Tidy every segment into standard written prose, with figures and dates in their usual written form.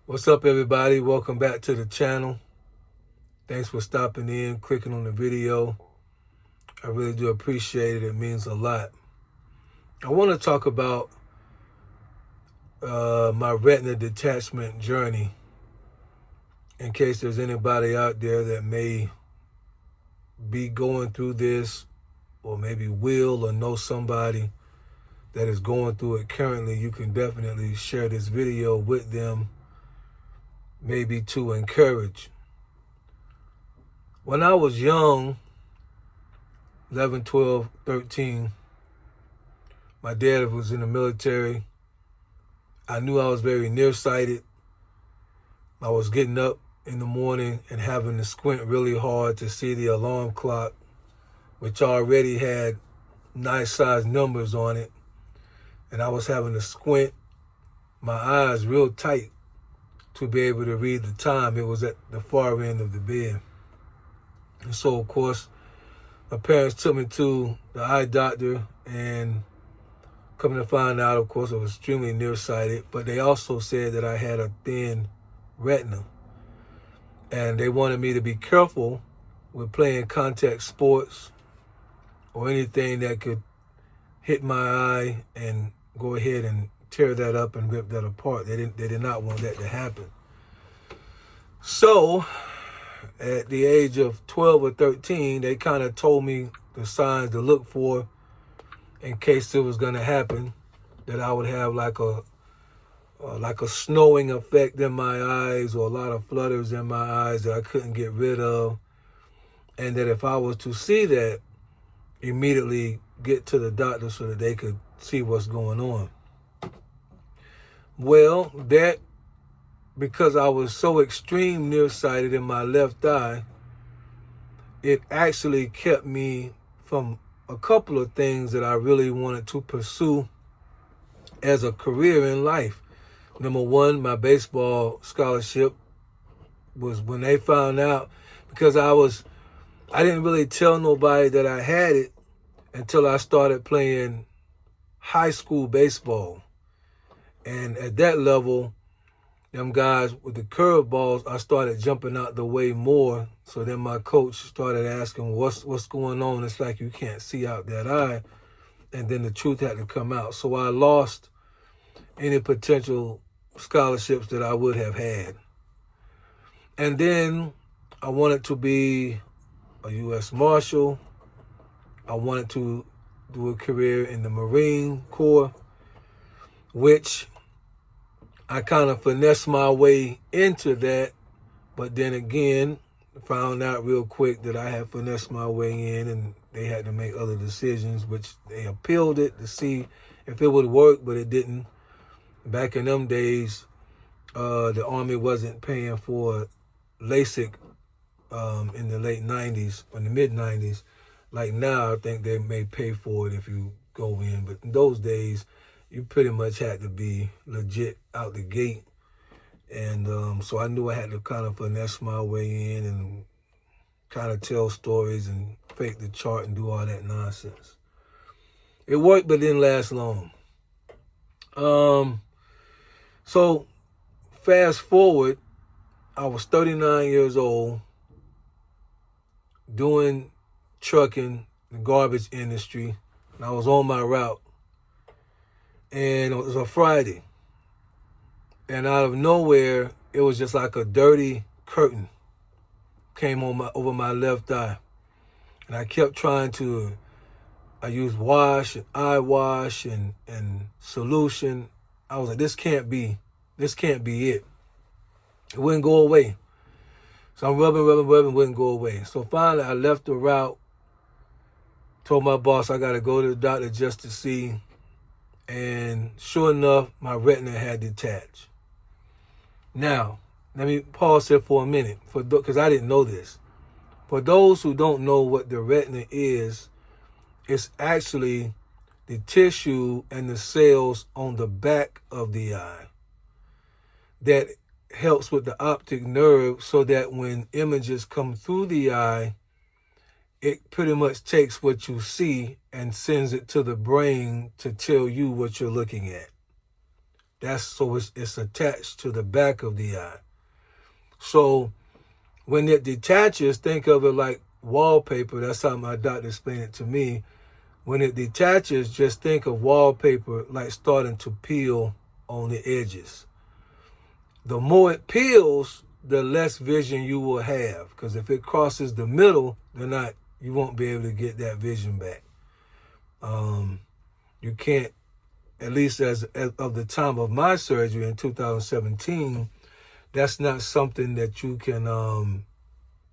What's up, everybody? Welcome back to the channel. Thanks for stopping in, clicking on the video. I really do appreciate it. It means a lot. I want to talk about my retina detachment journey in case there's anybody out there that may be going through this or maybe will or know somebody that is going through it currently. You can definitely share this video with them, maybe to encourage. When I was young, 11, 12, 13, my dad was in the military. I knew I was very nearsighted. I was getting up in the morning and having to squint really hard to see the alarm clock, which already had nice sized numbers on it. And I was having to squint my eyes real tight to be able to read the time. It was at the far end of the bed. And so, of course, my parents took me to the eye doctor, and coming to find out, of course, I was extremely nearsighted, but they also said that I had a thin retina. And they wanted me to be careful with playing contact sports or anything that could hit my eye and go ahead and tear that up and rip that apart. They did not want that to happen. So, at the age of 12 or 13, they kind of told me the signs to look for in case it was going to happen, that I would have like a snowing effect in my eyes or a lot of flutters in my eyes that I couldn't get rid of. And that if I was to see that, immediately get to the doctor so that they could see what's going on. Well, that, because I was so extreme nearsighted in my left eye, it actually kept me from a couple of things that I really wanted to pursue as a career in life. Number one, my baseball scholarship was when they found out, because I didn't really tell nobody that I had it until I started playing high school baseball. And at that level, them guys with the curveballs, I started jumping out the way more. So then my coach started asking, what's going on? It's like you can't see out that eye. And then the truth had to come out. So I lost any potential scholarships that I would have had. And then I wanted to be a U.S. Marshal. I wanted to do a career in the Marine Corps, which I kind of finessed my way into that, but then again, found out real quick that I had finessed my way in, and they had to make other decisions, which they appealed it to see if it would work, but it didn't. Back in them days, the Army wasn't paying for LASIK in the late 90s, in the mid 90s. Like now, I think they may pay for it if you go in, but in those days, you pretty much had to be legit out the gate. And so I knew I had to kind of finesse my way in and kind of tell stories and fake the chart and do all that nonsense. It worked, but didn't last long. So fast forward, I was 39 years old, doing trucking, the garbage industry, and I was on my route. And it was a Friday. And out of nowhere, it was just like a dirty curtain came on over my left eye. And I kept trying to, I used wash and eye wash and solution. I was like, this can't be it. It wouldn't go away. So I'm rubbing, wouldn't go away. So finally I left the route, told my boss I got to go to the doctor just to see. And sure enough, my retina had detached. Now, let me pause here for a minute, because I didn't know this. For those who don't know what the retina is, it's actually the tissue and the cells on the back of the eye that helps with the optic nerve, so that when images come through the eye, it pretty much takes what you see and sends it to the brain to tell you what you're looking at. It's attached to the back of the eye. So when it detaches, think of it like wallpaper. That's how my doctor explained it to me. When it detaches, just think of wallpaper like starting to peel on the edges. The more it peels, the less vision you will have. Because if it crosses the middle, you won't be able to get that vision back. You can't, at least as of the time of my surgery in 2017, that's not something that you can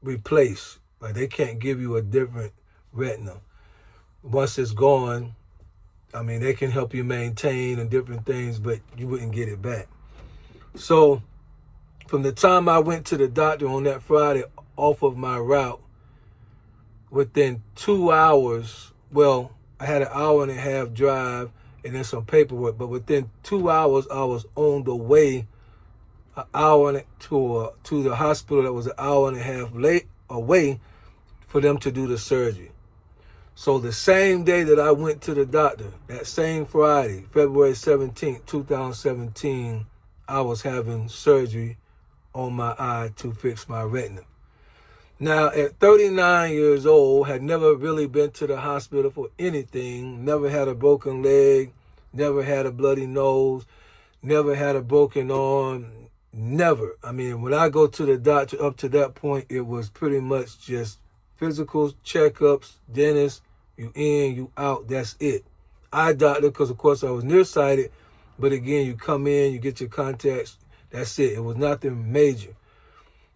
replace. Like, they can't give you a different retina. Once it's gone, I mean, they can help you maintain and different things, but you wouldn't get it back. So from the time I went to the doctor on that Friday off of my route, within 2 hours, well, I had an hour and a half drive and then some paperwork, but within 2 hours, I was on the way to the hospital that was an hour and a half late away for them to do the surgery. So the same day that I went to the doctor, that same Friday, February 17th, 2017, I was having surgery on my eye to fix my retina. Now, at 39 years old, had never really been to the hospital for anything, never had a broken leg, never had a bloody nose, never had a broken arm, never. I mean, when I go to the doctor up to that point, it was pretty much just physicals, checkups, dentist, you in, you out, that's it. Eye doctor, because of course I was nearsighted, but again, you come in, you get your contacts, that's it. It was nothing major.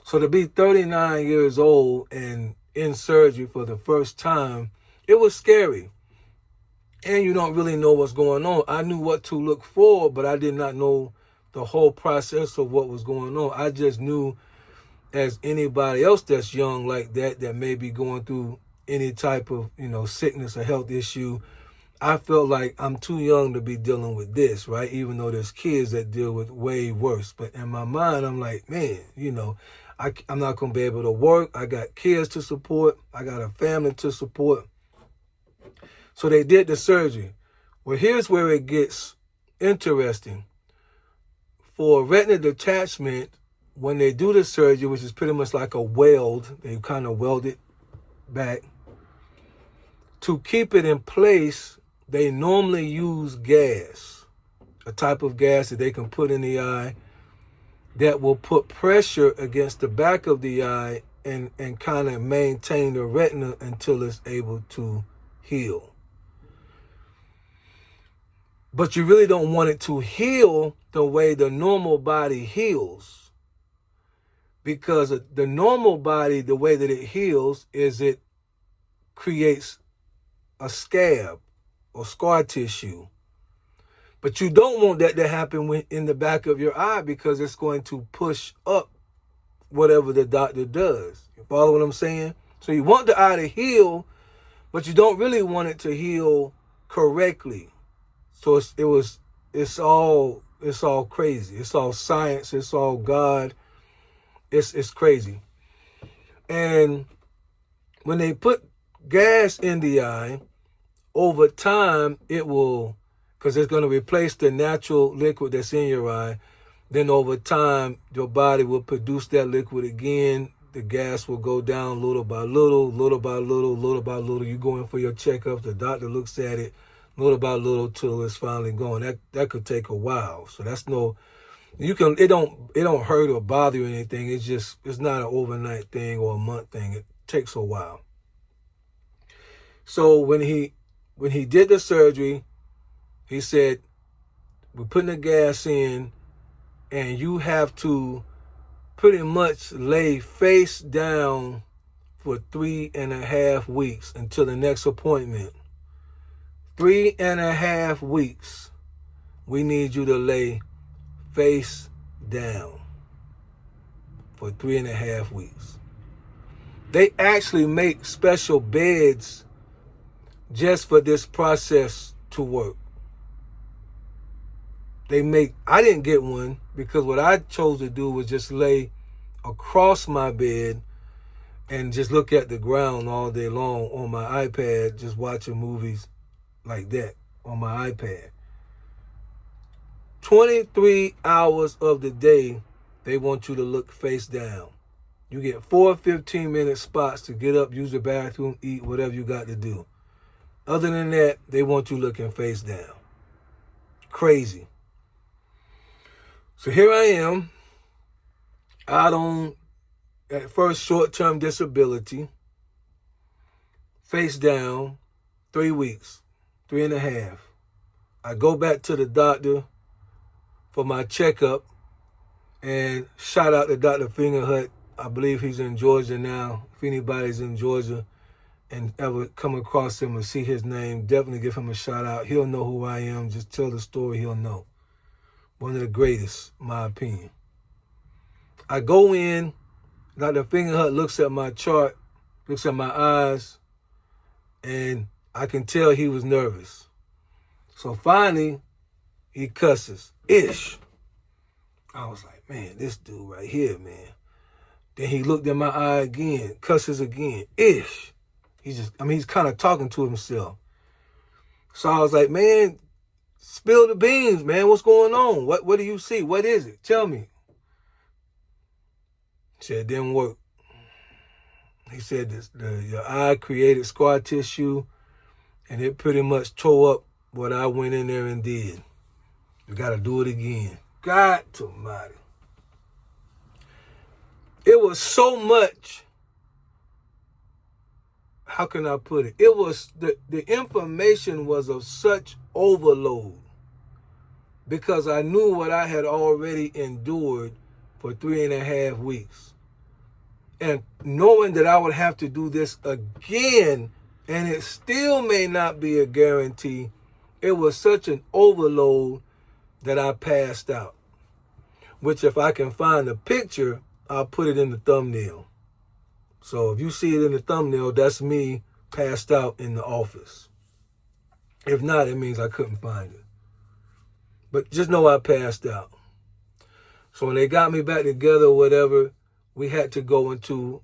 So to be 39 years old and in surgery for the first time, it was scary. And you don't really know what's going on. I knew what to look for, but I did not know the whole process of what was going on. I just knew, as anybody else that's young like that may be going through any type of, sickness or health issue, I felt like I'm too young to be dealing with this, right? Even though there's kids that deal with way worse. But in my mind, I'm like, man, I'm not going to be able to work. I got kids to support. I got a family to support. So they did the surgery. Well, here's where it gets interesting. For retina detachment, when they do the surgery, which is pretty much like a weld, they kind of weld it back. To keep it in place, they normally use gas, a type of gas that they can put in the eye that will put pressure against the back of the eye and kind of maintain the retina until it's able to heal. But you really don't want it to heal the way the normal body heals. Because the normal body, the way that it heals is it creates a scab or scar tissue. But you don't want that to happen in the back of your eye, because it's going to push up whatever the doctor does. You follow what I'm saying? So you want the eye to heal, but you don't really want it to heal correctly. So it's all crazy. It's all science. It's all God. It's crazy. And when they put gas in the eye, over time it will, because it's going to replace the natural liquid that's in your eye. Then over time, your body will produce that liquid again. The gas will go down little by little, little by little, little by little. You go in for your checkup. The doctor looks at it little by little till it's finally gone. That could take a while. So it don't hurt or bother you or anything. It's not an overnight thing or a month thing. It takes a while. So when he did the surgery, he said, we're putting the gas in and you have to pretty much lay face down for 3.5 weeks until the next appointment. 3.5 weeks. We need you to lay face down for 3.5 weeks. They actually make special beds just for this process to work. I didn't get one because what I chose to do was just lay across my bed and just look at the ground all day long on my iPad, just watching movies like that on my iPad. 23 hours of the day, they want you to look face down. You get 4 15-minute spots to get up, use the bathroom, eat, whatever you got to do. Other than that, they want you looking face down. Crazy. So here I am, out on, at first, short-term disability, face down, 3 weeks, 3.5. I go back to the doctor for my checkup, and shout out to Dr. Fingerhut. I believe he's in Georgia now. If anybody's in Georgia and ever come across him and see his name, definitely give him a shout out. He'll know who I am. Just tell the story, he'll know. One of the greatest, in my opinion. I go in, Dr. Fingerhut looks at my chart, looks at my eyes, and I can tell he was nervous. So finally, he cusses. Ish. I was like, man, this dude right here, man. Then he looked in my eye again, cusses again. Ish. He's kind of talking to himself. So I was like, man, spill the beans, man. What's going on? What do you see? What is it? Tell me. He said, it didn't work. He said your eye created scar tissue, and it pretty much tore up what I went in there and did. You got to do it again. God almighty. It was so much, how can I put it? It was, the information was of such overload because I knew what I had already endured for 3.5 weeks. And knowing that I would have to do this again, and it still may not be a guarantee, it was such an overload that I passed out. Which, if I can find a picture, I'll put it in the thumbnail. So if you see it in the thumbnail, that's me passed out in the office. If not, it means I couldn't find it. But just know I passed out. So when they got me back together or whatever, we had to go into,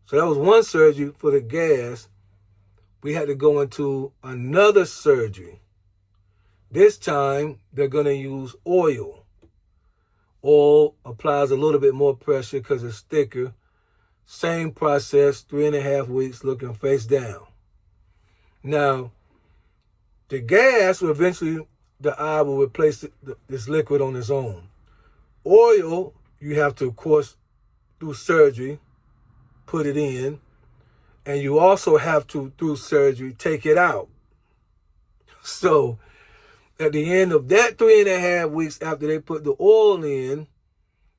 so that was one surgery for the gas. We had to go into another surgery. This time, they're going to use oil. Oil applies a little bit more pressure because it's thicker. Same process, 3.5 weeks, looking face down. Now, the gas will eventually, the eye will replace this liquid on its own. Oil, you have to, of course, do surgery, put it in, and you also have to, through surgery, take it out. So, at the end of that 3.5 weeks after they put the oil in,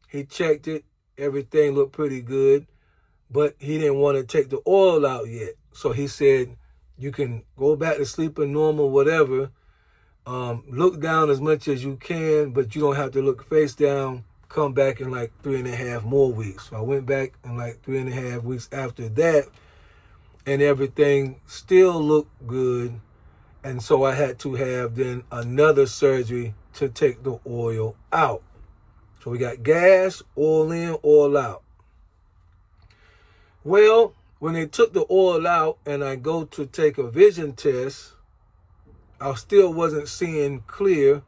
he checked it. Everything looked pretty good, but he didn't want to take the oil out yet. So he said, you can go back to sleeping normal, whatever. Look down as much as you can, but you don't have to look face down. Come back in like 3.5 more weeks. So I went back in like 3.5 weeks after that, and everything still looked good. And so I had to have then another surgery to take the oil out. So we got gas, oil in, oil out. Well, when they took the oil out and I go to take a vision test, I still wasn't seeing clear,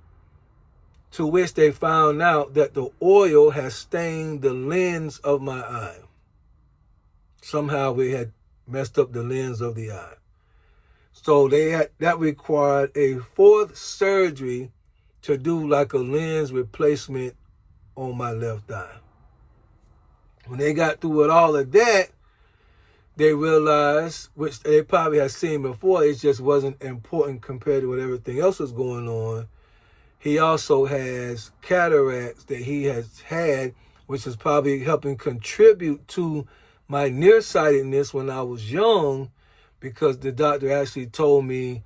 to which they found out that the oil has stained the lens of my eye. Somehow we had messed up the lens of the eye. So that required a 4th surgery to do like a lens replacement on my left eye. When they got through with all of that, they realized, which they probably had seen before, it just wasn't important compared to what everything else was going on. He also has cataracts that he has had, which is probably helping contribute to my nearsightedness when I was young, because the doctor actually told me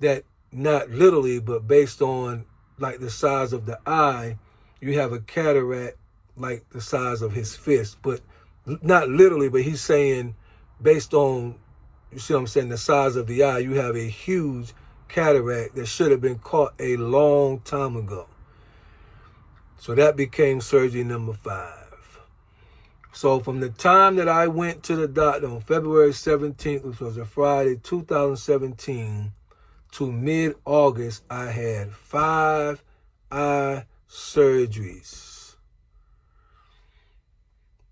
that, not literally, but based on like the size of the eye, you have a cataract like the size of his fist. But not literally, but he's saying based on, you see what I'm saying, the size of the eye, you have a huge cataract that should have been caught a long time ago. So that became surgery number 5. So from the time that I went to the doctor on February 17th, which was a Friday, 2017, to mid-August, I had 5 eye surgeries.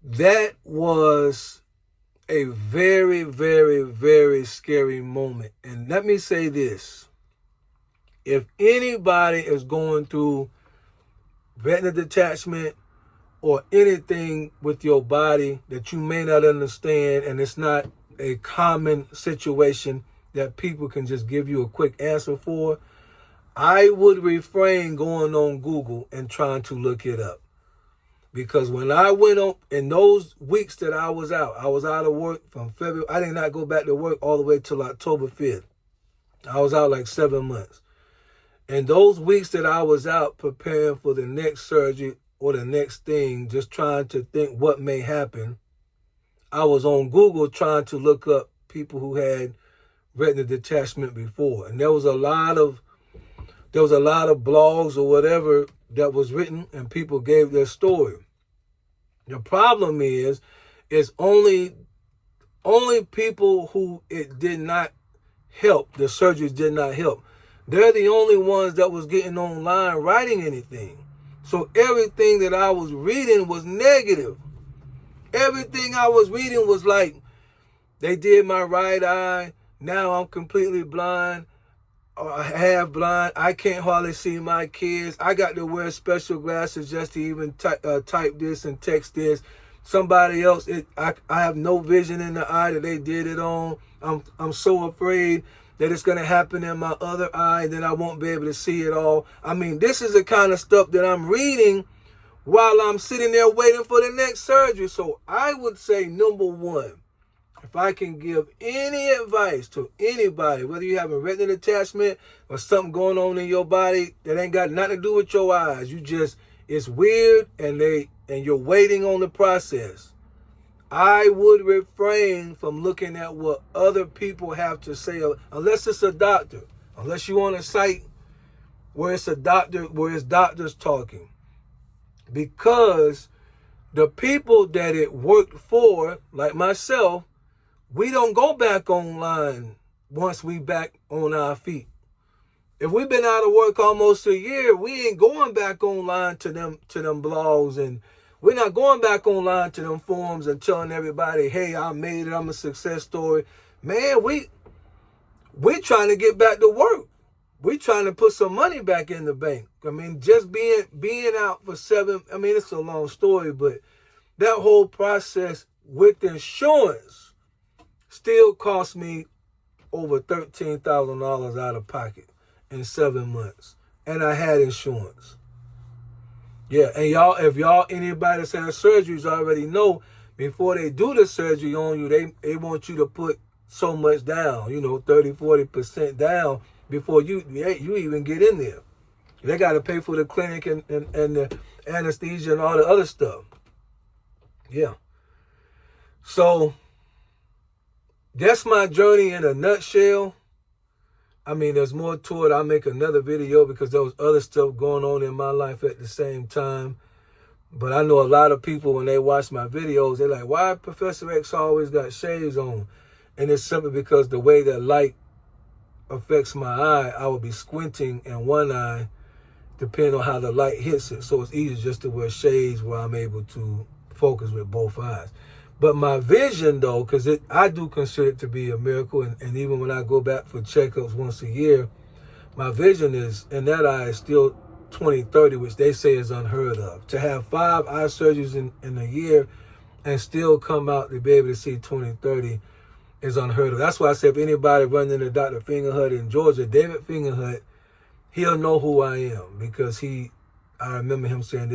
That was a very, very, very scary moment. And let me say this. If anybody is going through retina detachment or anything with your body that you may not understand, and it's not a common situation that people can just give you a quick answer for, I would refrain going on Google and trying to look it up. Because when I went on, in those weeks that I was out of work from February. I did not go back to work all the way till October 5th. I was out like 7 months. And those weeks that I was out preparing for the next surgery or the next thing, just trying to think what may happen, I was on Google trying to look up people who had retina detachment before. And there was a lot of blogs or whatever that was written, and people gave their story. The problem is only people who it did not help, the surgeries did not help. They're the only ones that was getting online writing anything. So everything that I was reading was negative. Everything I was reading was like, they did my right eye, now I'm completely blind, or half blind, I can't hardly see my kids, I got to wear special glasses just to even type this and text this. Somebody else, I have no vision in the eye that they did it on. I'm so afraid that it's going to happen in my other eye, then I won't be able to see it all. I mean, this is the kind of stuff that I'm reading while I'm sitting there waiting for the next surgery. So I would say, number one, if I can give any advice to anybody, whether you have a retina detachment or something going on in your body that ain't got nothing to do with your eyes, it's weird and you're waiting on the process, I would refrain from looking at what other people have to say, unless it's a doctor, unless you're on a site where it's a doctor, where it's doctors talking. Because the people that it worked for, like myself, we don't go back online once we back on our feet. If we've been out of work almost a year, we ain't going back online to them blogs, and we're not going back online to them forums and telling everybody, hey, I made it, I'm a success story. Man, we trying to get back to work. We trying to put some money back in the bank. I mean, just being out for it's a long story, but that whole process with insurance still cost me over $13,000 out of pocket in 7 months. And I had insurance. Yeah, and anybody that's had surgeries already know, before they do the surgery on you, they want you to put so much down, 30, 40% down before you even get in there. They got to pay for the clinic and the anesthesia and all the other stuff. Yeah. So that's my journey in a nutshell. I mean, there's more to it. I'll make another video because there was other stuff going on in my life at the same time. But I know a lot of people, when they watch my videos, they're like, why Professor X always got shades on? And it's simply because the way that light affects my eye, I will be squinting in one eye depending on how the light hits it. So it's easier just to wear shades where I'm able to focus with both eyes. But my vision, though, because I do consider it to be a miracle, and even when I go back for checkups once a year, my vision is, in that eye, is still 20/30, which they say is unheard of. To have 5 eye surgeries in a year and still come out to be able to see 20/30 is unheard of. That's why I say if anybody runs into Dr. Fingerhut in Georgia, David Fingerhut, he'll know who I am, because I remember him saying,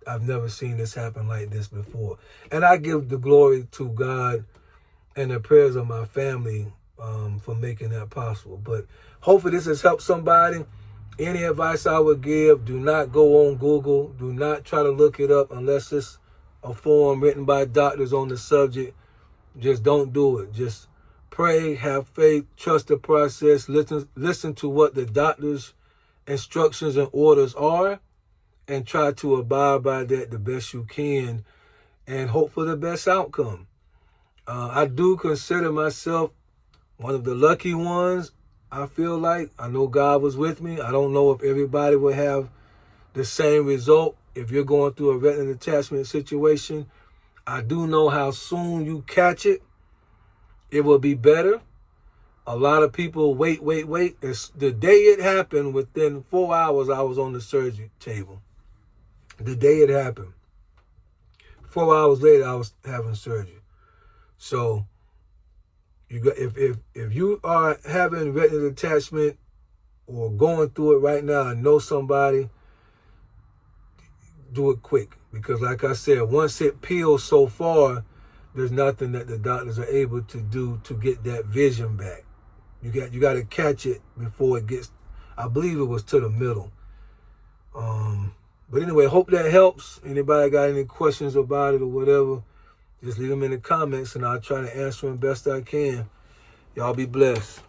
I've never seen this happen like this before. And I give the glory to God and the prayers of my family for making that possible. But hopefully this has helped somebody. Any advice I would give, do not go on Google. Do not try to look it up unless it's a forum written by doctors on the subject. Just don't do it. Just pray, have faith, trust the process, listen to what the doctor's instructions and orders are, and try to abide by that the best you can and hope for the best outcome. I do consider myself one of the lucky ones. I feel like I know God was with me. I don't know if everybody will have the same result if you're going through a retinal detachment situation. I do know how soon you catch it, it will be better. A lot of people wait. It's the day it happened, within 4 hours, I was on the surgery table. The day it happened. 4 hours later, I was having surgery. So you got, if you are having retinal detachment or going through it right now and know somebody, do it quick. Because like I said, once it peels so far, there's nothing that the doctors are able to do to get that vision back. You got to catch it before it gets, I believe it was to the middle. But anyway, hope that helps. Anybody got any questions about it or whatever, just leave them in the comments and I'll try to answer them best I can. Y'all be blessed.